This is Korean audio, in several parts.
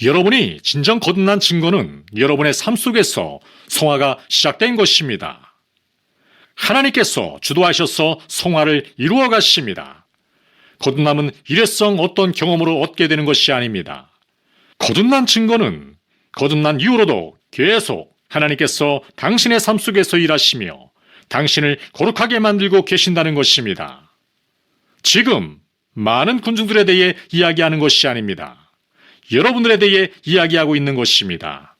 여러분이 진정 거듭난 증거는 여러분의 삶 속에서 성화가 시작된 것입니다. 하나님께서 주도하셔서 성화를 이루어 가십니다. 거듭남은 일회성 어떤 경험으로 얻게 되는 것이 아닙니다. 거듭난 증거는 거듭난 이후로도 계속 하나님께서 당신의 삶 속에서 일하시며 당신을 거룩하게 만들고 계신다는 것입니다. 지금 많은 군중들에 대해 이야기하는 것이 아닙니다. 여러분들에 대해 이야기하고 있는 것입니다.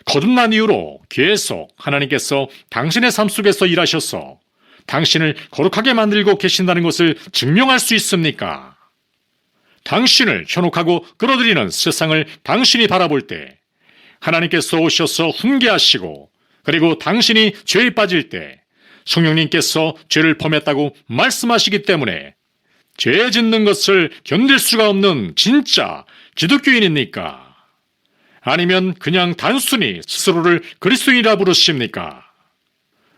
거듭난 이후로 계속 하나님께서 당신의 삶 속에서 일하셔서 당신을 거룩하게 만들고 계신다는 것을 증명할 수 있습니까? 당신을 현혹하고 끌어들이는 세상을 당신이 바라볼 때 하나님께서 오셔서 훈계하시고 그리고 당신이 죄에 빠질 때 성령님께서 죄를 범했다고 말씀하시기 때문에 죄 짓는 것을 견딜 수가 없는 진짜 기독교인입니까? 아니면 그냥 단순히 스스로를 그리스도인이라 부르십니까?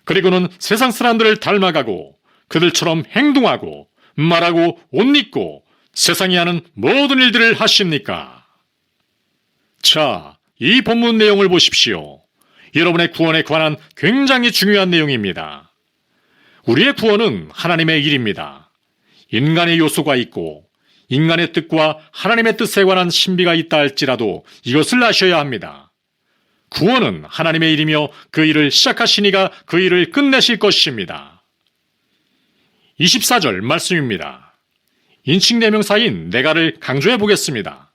그리고는 세상 사람들을 닮아가고 그들처럼 행동하고 말하고 옷 입고 세상이 하는 모든 일들을 하십니까? 자, 이 본문 내용을 보십시오. 여러분의 구원에 관한 굉장히 중요한 내용입니다. 우리의 구원은 하나님의 일입니다. 인간의 요소가 있고 인간의 뜻과 하나님의 뜻에 관한 신비가 있다 할지라도 이것을 아셔야 합니다. 구원은 하나님의 일이며 그 일을 시작하신 이가 그 일을 끝내실 것입니다. 24절 말씀입니다. 인칭 대명사인 내가를 강조해 보겠습니다.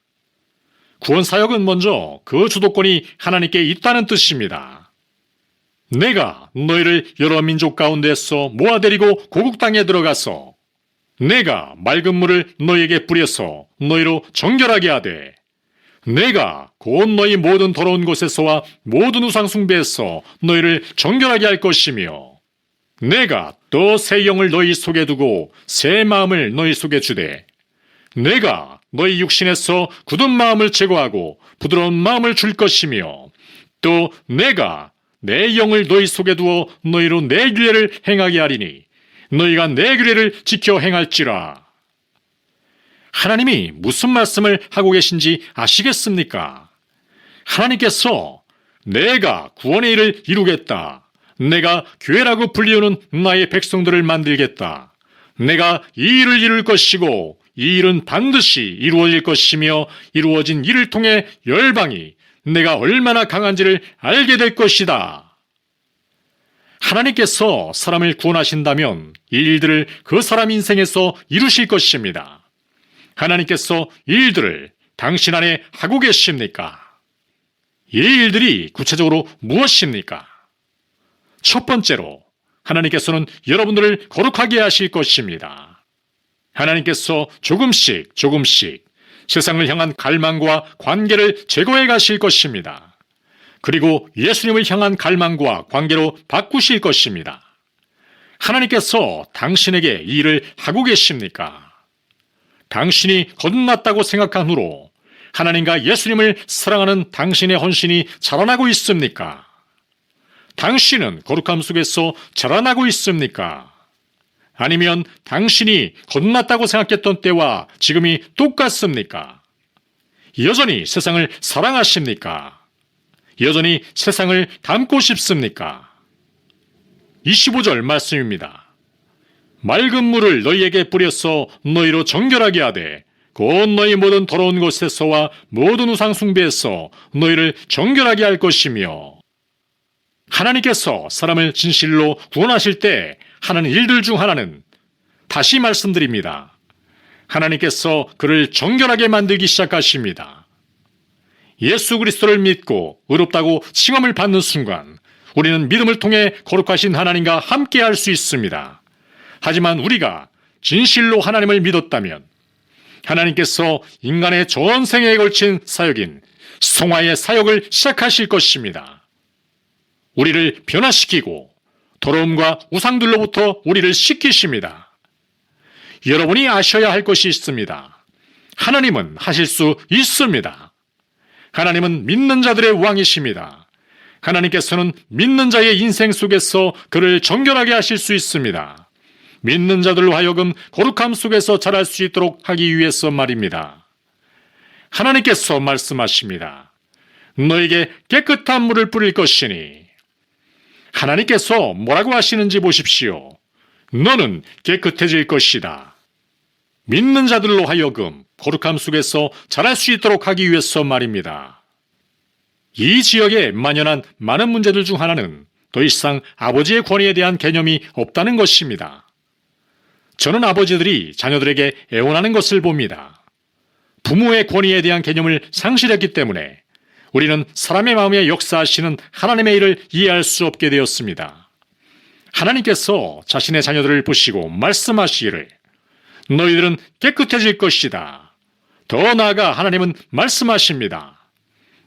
구원 사역은 먼저 그 주도권이 하나님께 있다는 뜻입니다. 내가 너희를 여러 민족 가운데서 모아들이고 고국 땅에 들어가서 내가 맑은 물을 너희에게 뿌려서 너희로 정결하게 하되 내가 곧 너희 모든 더러운 곳에서와 모든 우상 숭배에서 너희를 정결하게 할 것이며 내가 또 새 영을 너희 속에 두고 새 마음을 너희 속에 주되 내가 너희 육신에서 굳은 마음을 제거하고 부드러운 마음을 줄 것이며 또 내가 내 영을 너희 속에 두어 너희로 내 규례를 행하게 하리니 너희가 내 규례를 지켜 행할지라. 하나님이 무슨 말씀을 하고 계신지 아시겠습니까? 하나님께서 내가 구원의 일을 이루겠다. 내가 교회라고 불리우는 나의 백성들을 만들겠다. 내가 이 일을 이룰 것이고 이 일은 반드시 이루어질 것이며 이루어진 일을 통해 열방이 내가 얼마나 강한지를 알게 될 것이다. 하나님께서 사람을 구원하신다면 이 일들을 그 사람 인생에서 이루실 것입니다. 하나님께서 이 일들을 당신 안에 하고 계십니까? 이 일들이 구체적으로 무엇입니까? 첫 번째로 하나님께서는 여러분들을 거룩하게 하실 것입니다. 하나님께서 조금씩 세상을 향한 갈망과 관계를 제거해 가실 것입니다. 그리고 예수님을 향한 갈망과 관계로 바꾸실 것입니다. 하나님께서 당신에게 이 일을 하고 계십니까? 당신이 거듭났다고 생각한 후로 하나님과 예수님을 사랑하는 당신의 헌신이 자라나고 있습니까? 당신은 거룩함 속에서 자라나고 있습니까? 아니면 당신이 거듭났다고 생각했던 때와 지금이 똑같습니까? 여전히 세상을 사랑하십니까? 여전히 세상을 닮고 싶습니까? 25절 말씀입니다. 맑은 물을 너희에게 뿌려서 너희로 정결하게 하되 곧 너희 모든 더러운 곳에서와 모든 우상 숭배에서 너희를 정결하게 할 것이며 하나님께서 사람을 진실로 구원하실 때 하는 일들 중 하나는 다시 말씀드립니다. 하나님께서 그를 정결하게 만들기 시작하십니다. 예수 그리스도를 믿고 의롭다고 칭함을 받는 순간 우리는 믿음을 통해 거룩하신 하나님과 함께 할 수 있습니다. 하지만 우리가 진실로 하나님을 믿었다면 하나님께서 인간의 전생에 걸친 사역인 성화의 사역을 시작하실 것입니다. 우리를 변화시키고 더러움과 우상들로부터 우리를 씻기십니다. 여러분이 아셔야 할 것이 있습니다. 하나님은 하실 수 있습니다. 하나님은 믿는 자들의 왕이십니다. 하나님께서는 믿는 자의 인생 속에서 그를 정결하게 하실 수 있습니다. 믿는 자들로 하여금 거룩함 속에서 자랄 수 있도록 하기 위해서 말입니다. 하나님께서 말씀하십니다. 너에게 깨끗한 물을 뿌릴 것이니. 하나님께서 뭐라고 하시는지 보십시오. 너는 깨끗해질 것이다. 믿는 자들로 하여금 거룩함 속에서 자랄 수 있도록 하기 위해서 말입니다. 이 지역에 만연한 많은 문제들 중 하나는 더 이상 아버지의 권위에 대한 개념이 없다는 것입니다. 저는 아버지들이 자녀들에게 애원하는 것을 봅니다. 부모의 권위에 대한 개념을 상실했기 때문에 우리는 사람의 마음에 역사하시는 하나님의 일을 이해할 수 없게 되었습니다. 하나님께서 자신의 자녀들을 보시고 말씀하시기를 너희들은 깨끗해질 것이다. 더 나아가 하나님은 말씀하십니다.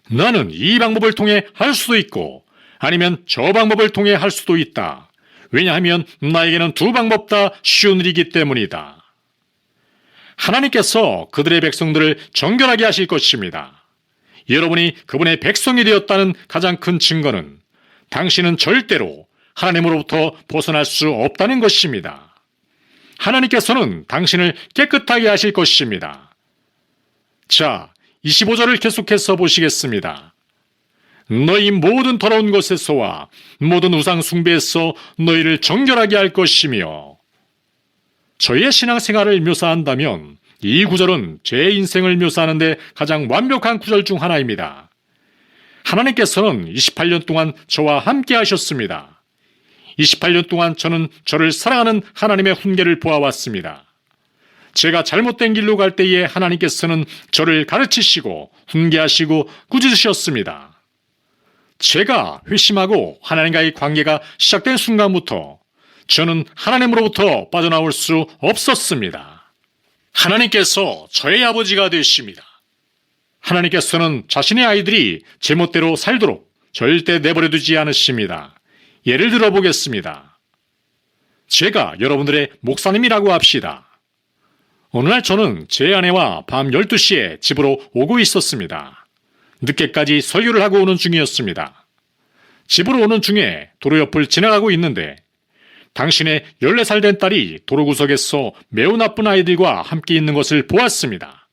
나는 이 방법을 통해 할 수도 있고 아니면 저 방법을 통해 할 수도 있다. 왜냐하면 나에게는 두 방법 다 쉬운 일이기 때문이다. 하나님께서 그들의 백성들을 정결하게 하실 것입니다. 여러분이 그분의 백성이 되었다는 가장 큰 증거는 당신은 절대로 하나님으로부터 벗어날 수 없다는 것입니다. 하나님께서는 당신을 깨끗하게 하실 것입니다. 자, 25절을 계속해서 보시겠습니다. 너희 모든 더러운 것에서와 모든 우상 숭배에서 너희를 정결하게 할 것이며. 저의 신앙생활을 묘사한다면 이 구절은 제 인생을 묘사하는데 가장 완벽한 구절 중 하나입니다. 하나님께서는 28년 동안 저와 함께 하셨습니다. 28년 동안 저는 저를 사랑하는 하나님의 훈계를 보아왔습니다. 제가 잘못된 길로 갈 때에 하나님께서는 저를 가르치시고 훈계하시고 꾸짖으셨습니다. 제가 회심하고 하나님과의 관계가 시작된 순간부터 저는 하나님으로부터 빠져나올 수 없었습니다. 하나님께서 저의 아버지가 되십니다. 하나님께서는 자신의 아이들이 제멋대로 살도록 절대 내버려두지 않으십니다. 예를 들어 보겠습니다. 제가 여러분들의 목사님이라고 합시다. 어느 날 저는 제 아내와 밤 12시에 집으로 오고 있었습니다. 늦게까지 설교를 하고 오는 중이었습니다. 집으로 오는 중에 도로 옆을 지나가고 있는데 당신의 14살 된 딸이 도로 구석에서 매우 나쁜 아이들과 함께 있는 것을 보았습니다.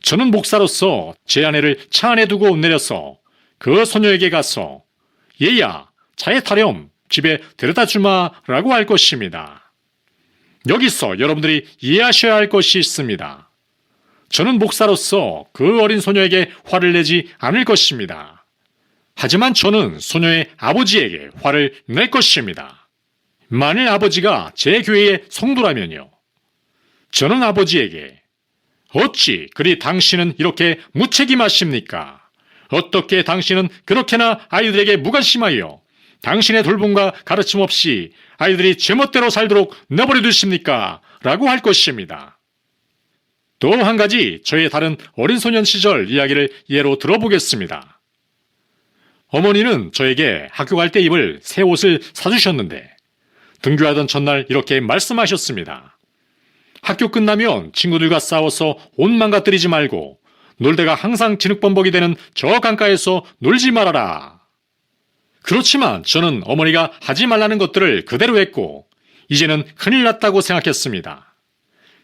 저는 목사로서 제 아내를 차 안에 두고 내려서 그 소녀에게 가서 얘야, 차에 타렴, 집에 데려다 주마 라고 할 것입니다. 여기서 여러분들이 이해하셔야 할 것이 있습니다. 저는 목사로서 그 어린 소녀에게 화를 내지 않을 것입니다. 하지만 저는 소녀의 아버지에게 화를 낼 것입니다. 만일 아버지가 제 교회의 성도라면요. 저는 아버지에게 어찌 그리 당신은 이렇게 무책임하십니까? 어떻게 당신은 그렇게나 아이들에게 무관심하여 당신의 돌봄과 가르침 없이 아이들이 제멋대로 살도록 내버려 두십니까? 라고 할 것입니다. 또 한 가지 저의 다른 어린 소년 시절 이야기를 예로 들어보겠습니다. 어머니는 저에게 학교 갈 때 입을 새 옷을 사주셨는데 등교하던 전날 이렇게 말씀하셨습니다. 학교 끝나면 친구들과 싸워서 옷 망가뜨리지 말고 놀다가 항상 진흙범벅이 되는 저 강가에서 놀지 말아라. 그렇지만 저는 어머니가 하지 말라는 것들을 그대로 했고 이제는 큰일 났다고 생각했습니다.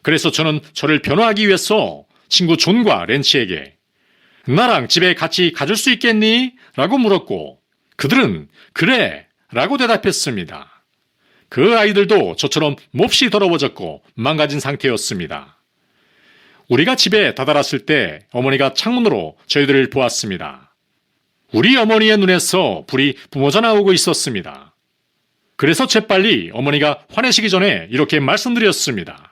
그래서 저는 저를 변호하기 위해서 친구 존과 렌치에게 나랑 집에 같이 가줄 수 있겠니? 라고 물었고 그들은 그래 라고 대답했습니다. 그 아이들도 저처럼 몹시 더러워졌고 망가진 상태였습니다. 우리가 집에 다다랐을 때 어머니가 창문으로 저희들을 보았습니다. 우리 어머니의 눈에서 불이 뿜어져 나오고 있었습니다. 그래서 재빨리 어머니가 화내시기 전에 이렇게 말씀드렸습니다.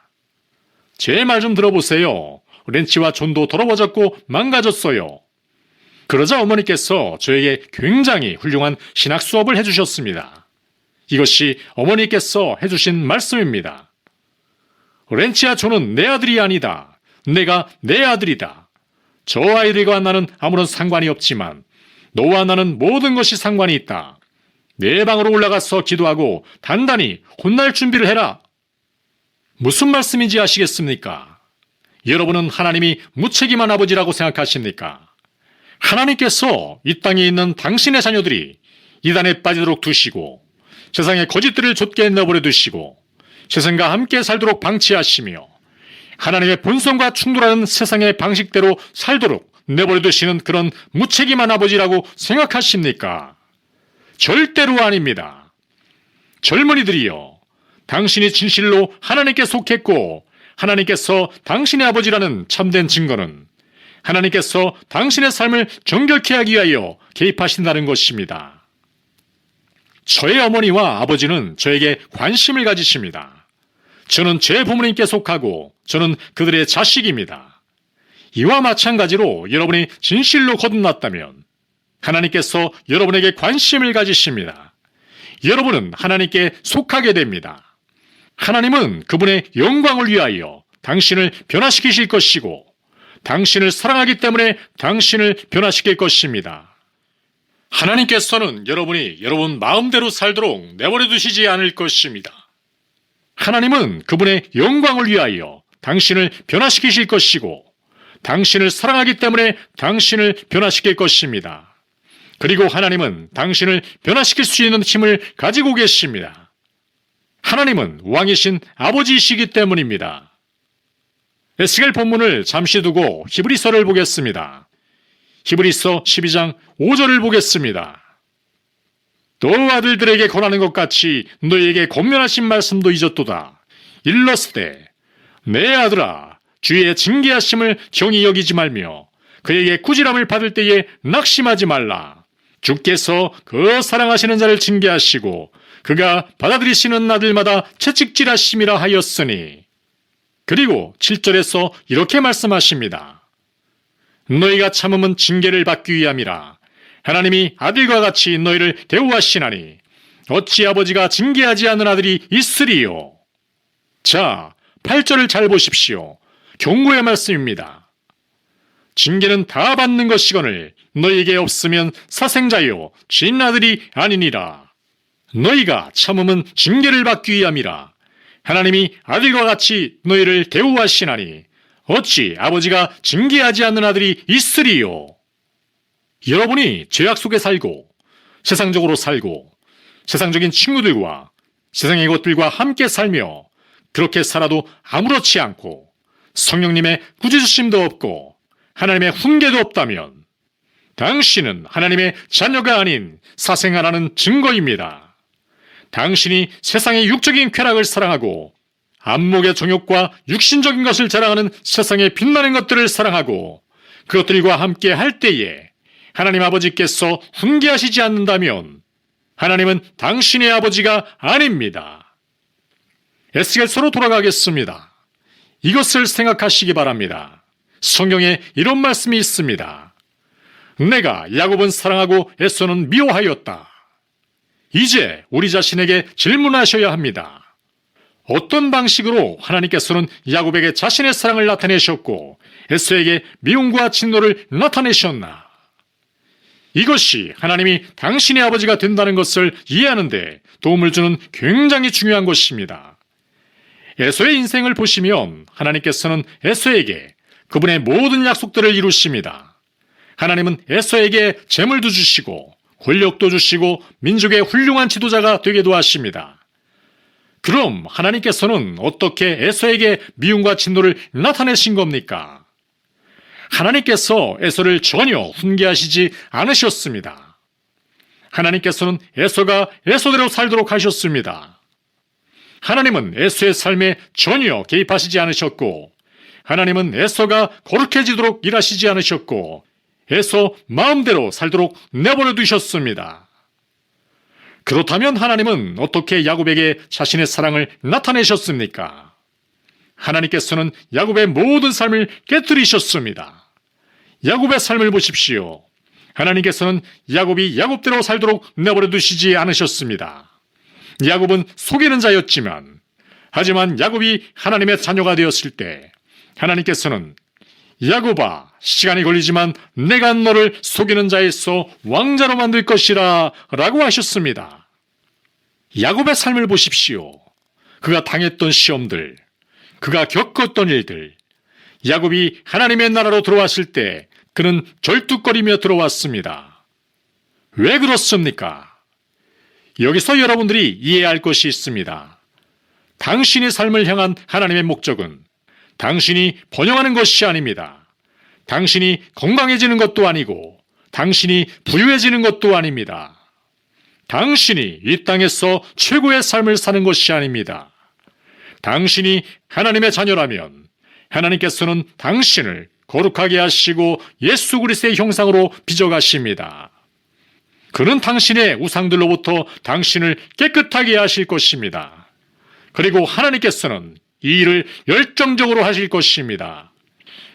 제 말 좀 들어보세요. 렌치와 존도 더러워졌고 망가졌어요. 그러자 어머니께서 저에게 굉장히 훌륭한 신학 수업을 해주셨습니다. 이것이 어머니께서 해주신 말씀입니다. 렌치와 존은 내 아들이 아니다. 내가 내 아들이다. 저 아이들과 나는 아무런 상관이 없지만 너와 나는 모든 것이 상관이 있다. 내 방으로 올라가서 기도하고 단단히 혼날 준비를 해라. 무슨 말씀인지 아시겠습니까? 여러분은 하나님이 무책임한 아버지라고 생각하십니까? 하나님께서 이 땅에 있는 당신의 자녀들이 이단에 빠지도록 두시고 세상의 거짓들을 좇게 내버려 두시고 세상과 함께 살도록 방치하시며 하나님의 본성과 충돌하는 세상의 방식대로 살도록 내버려 두시는 그런 무책임한 아버지라고 생각하십니까? 절대로 아닙니다. 젊은이들이여, 당신이 진실로 하나님께 속했고 하나님께서 당신의 아버지라는 참된 증거는 하나님께서 당신의 삶을 정결케 하기 위하여 개입하신다는 것입니다. 저의 어머니와 아버지는 저에게 관심을 가지십니다. 저는 제 부모님께 속하고 저는 그들의 자식입니다. 이와 마찬가지로 여러분이 진실로 거듭났다면 하나님께서 여러분에게 관심을 가지십니다. 여러분은 하나님께 속하게 됩니다. 하나님은 그분의 영광을 위하여 당신을 변화시키실 것이고 당신을 사랑하기 때문에 당신을 변화시킬 것입니다. 하나님께서는 여러분이 여러분 마음대로 살도록 내버려 두시지 않을 것입니다. 하나님은 그분의 영광을 위하여 당신을 변화시키실 것이고 당신을 사랑하기 때문에 당신을 변화시킬 것입니다. 그리고 하나님은 당신을 변화시킬 수 있는 힘을 가지고 계십니다. 하나님은 왕이신 아버지이시기 때문입니다. 에스겔 본문을 잠시 두고 히브리서를 보겠습니다. 히브리서 12장 5절을 보겠습니다. 또 아들들에게 권하는 것 같이 너희에게 권면하신 말씀도 잊었도다. 일렀으되 내 아들아 주의 징계하심을 경히 여기지 말며 그에게 꾸지람을 받을 때에 낙심하지 말라. 주께서 그 사랑하시는 자를 징계하시고 그가 받아들이시는 아들마다 채찍질하심이라 하였으니. 그리고 7절에서 이렇게 말씀하십니다. 너희가 참음은 징계를 받기 위함이라. 하나님이 아들과 같이 너희를 대우하시나니 어찌 아버지가 징계하지 않는 아들이 있으리요. 자, 8절을 잘 보십시오. 경고의 말씀입니다. 징계는 다 받는 것이거늘 너희에게 없으면 사생자요 진 아들이 아니니라. 너희가 참음은 징계를 받기 위함이라. 하나님이 아들과 같이 너희를 대우하시나니 어찌 아버지가 징계하지 않는 아들이 있으리요. 여러분이 죄악 속에 살고 세상적으로 살고 세상적인 친구들과 세상의 것들과 함께 살며 그렇게 살아도 아무렇지 않고 성령님의 꾸짖으심도 없고 하나님의 훈계도 없다면 당신은 하나님의 자녀가 아닌 사생아라는 증거입니다. 당신이 세상의 육적인 쾌락을 사랑하고 안목의 정욕과 육신적인 것을 자랑하는 세상의 빛나는 것들을 사랑하고 그것들과 함께 할 때에 하나님 아버지께서 훈계하시지 않는다면 하나님은 당신의 아버지가 아닙니다. 에스겔서로 돌아가겠습니다. 이것을 생각하시기 바랍니다. 성경에 이런 말씀이 있습니다. 내가 야곱은 사랑하고 에서는 미워하였다. 이제 우리 자신에게 질문하셔야 합니다. 어떤 방식으로 하나님께서는 야곱에게 자신의 사랑을 나타내셨고 에서에게 미움과 진노를 나타내셨나? 이것이 하나님이 당신의 아버지가 된다는 것을 이해하는 데 도움을 주는 굉장히 중요한 것입니다. 에서의 인생을 보시면 하나님께서는 에서에게 그분의 모든 약속들을 이루십니다. 하나님은 에서에게 재물도 주시고 권력도 주시고 민족의 훌륭한 지도자가 되게도 하십니다. 그럼 하나님께서는 어떻게 에서에게 미움과 진노를 나타내신 겁니까? 하나님께서 에서를 전혀 훈계하시지 않으셨습니다. 하나님께서는 에서가 에서대로 살도록 하셨습니다. 하나님은 에서의 삶에 전혀 개입하시지 않으셨고 하나님은 에서가 거룩해지도록 일하시지 않으셨고 에서 마음대로 살도록 내버려 두셨습니다. 그렇다면 하나님은 어떻게 야곱에게 자신의 사랑을 나타내셨습니까? 하나님께서는 야곱의 모든 삶을 깨뜨리셨습니다. 야곱의 삶을 보십시오. 하나님께서는 야곱이 야곱대로 살도록 내버려 두시지 않으셨습니다. 야곱은 속이는 자였지만 하지만 야곱이 하나님의 자녀가 되었을 때 하나님께서는 야곱아, 시간이 걸리지만 내가 너를 속이는 자에서 왕자로 만들 것이라 라고 하셨습니다. 야곱의 삶을 보십시오. 그가 당했던 시험들, 그가 겪었던 일들, 야곱이 하나님의 나라로 들어왔을 때 그는 절뚝거리며 들어왔습니다. 왜 그렇습니까? 여기서 여러분들이 이해할 것이 있습니다. 당신의 삶을 향한 하나님의 목적은 당신이 번영하는 것이 아닙니다. 당신이 건강해지는 것도 아니고 당신이 부유해지는 것도 아닙니다. 당신이 이 땅에서 최고의 삶을 사는 것이 아닙니다. 당신이 하나님의 자녀라면 하나님께서는 당신을 거룩하게 하시고 예수 그리스도의 형상으로 빚어가십니다. 그는 당신의 우상들로부터 당신을 깨끗하게 하실 것입니다. 그리고 하나님께서는 이 일을 열정적으로 하실 것입니다.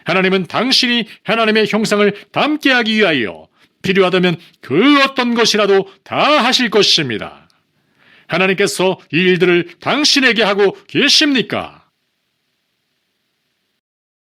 하나님은 당신이 하나님의 형상을 닮게 하기 위하여 필요하다면 그 어떤 것이라도 다 하실 것입니다. 하나님께서 이 일들을 당신에게 하고 계십니까?